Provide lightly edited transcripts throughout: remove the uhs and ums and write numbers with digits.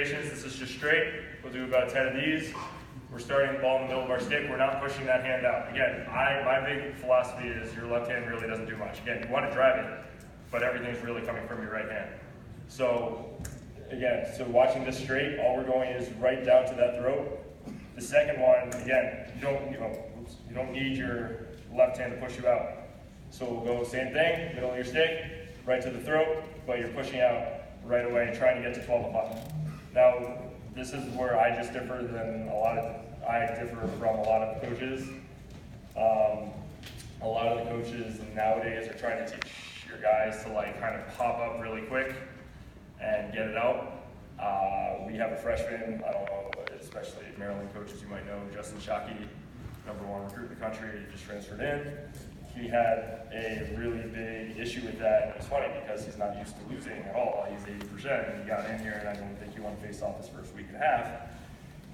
variations. This is just straight. We'll do about 10 of these. We're starting the ball in the middle of our stick. We're not pushing that hand out. Again, my big philosophy is your left hand really doesn't do much. Again, you want to drive it, but everything's really coming from your right hand. So again, so watching this straight, all we're going is right down to that throat. The second one, again, you don't need your left hand to push you out. So we'll go same thing, middle of your stick, right to the throat, but you're pushing out right away, trying to get to 12 o'clock. Now, this is where I just differ than I differ from a lot of coaches. A lot of the coaches nowadays are trying to teach your guys to like kind of pop up really quick and get it out. We have a freshman, I don't know, especially Maryland coaches you might know, Justin Shockey, #1 recruit in the country, just transferred in. He had a really big issue with that, and it's funny because he's not used to losing at all. He's 80%, and he got in here, and I don't think he won face off his first week and a half.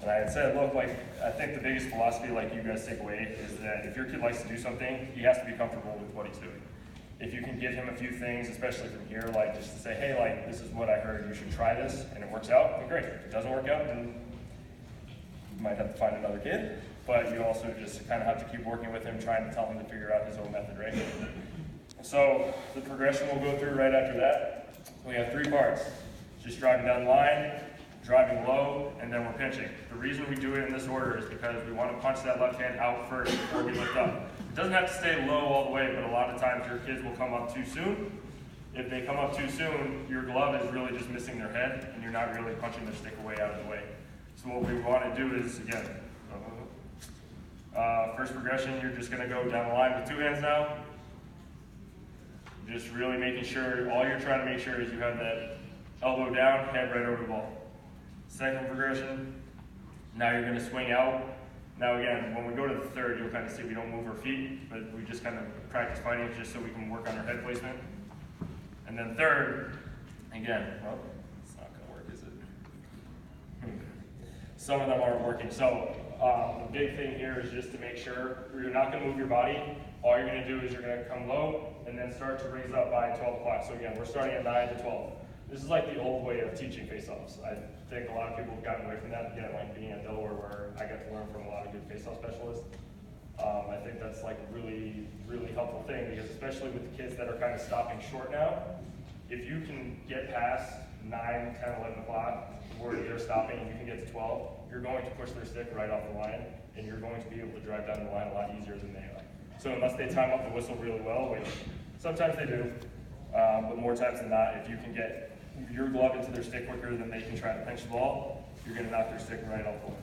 And I had said, look, like, I think the biggest philosophy, like you guys take away, is that if your kid likes to do something, he has to be comfortable with what he's doing. If you can give him a few things, especially from here, like just to say, hey, like, this is what I heard, you should try this, and it works out, then great. If it doesn't work out, then you might have to find another kid. But you also just kind of have to keep working with him, trying to tell him to figure out his own method, right? So the progression we'll go through right after that, we have 3 parts. Just driving down the line, driving low, and then we're pinching. The reason we do it in this order is because we want to punch that left hand out first before we lift up. It doesn't have to stay low all the way, but a lot of times your kids will come up too soon. If they come up too soon, your glove is really just missing their head, and you're not really punching their stick away out of the way. So what we want to do is, again, first progression, you're just going to go down the line with 2 hands now. Just really making sure, all you're trying to make sure is you have that elbow down, head right over the ball. Second progression, now you're going to swing out. Now again, when we go to the third, you'll kind of see we don't move our feet, but we just kind of practice fighting just so we can work on our head placement. And then third, again, well, it's not going to work, is it? Some of them aren't working. So the big thing here is just to make sure you're not going to move your body. All you're going to do is you're going to come low and then start to raise up by 12 o'clock. So again, we're starting at 9 to 12. This is like the old way of teaching face-offs. I think a lot of people have gotten away from that. Again, like being at Delaware where I got to learn from a lot of good face-off specialists. I think that's like a really, really helpful thing because especially with the kids that are kind of stopping short now, if you can get past 9, 10, 11 o'clock where they're stopping and you can get to 12, you're going to push their stick right off the line and you're going to be able to drive down the line a lot easier than they are. So unless they time up the whistle really well, which sometimes they do, but more times than not, if you can get your glove into their stick quicker than they can try to pinch the ball, you're going to knock their stick right off the line.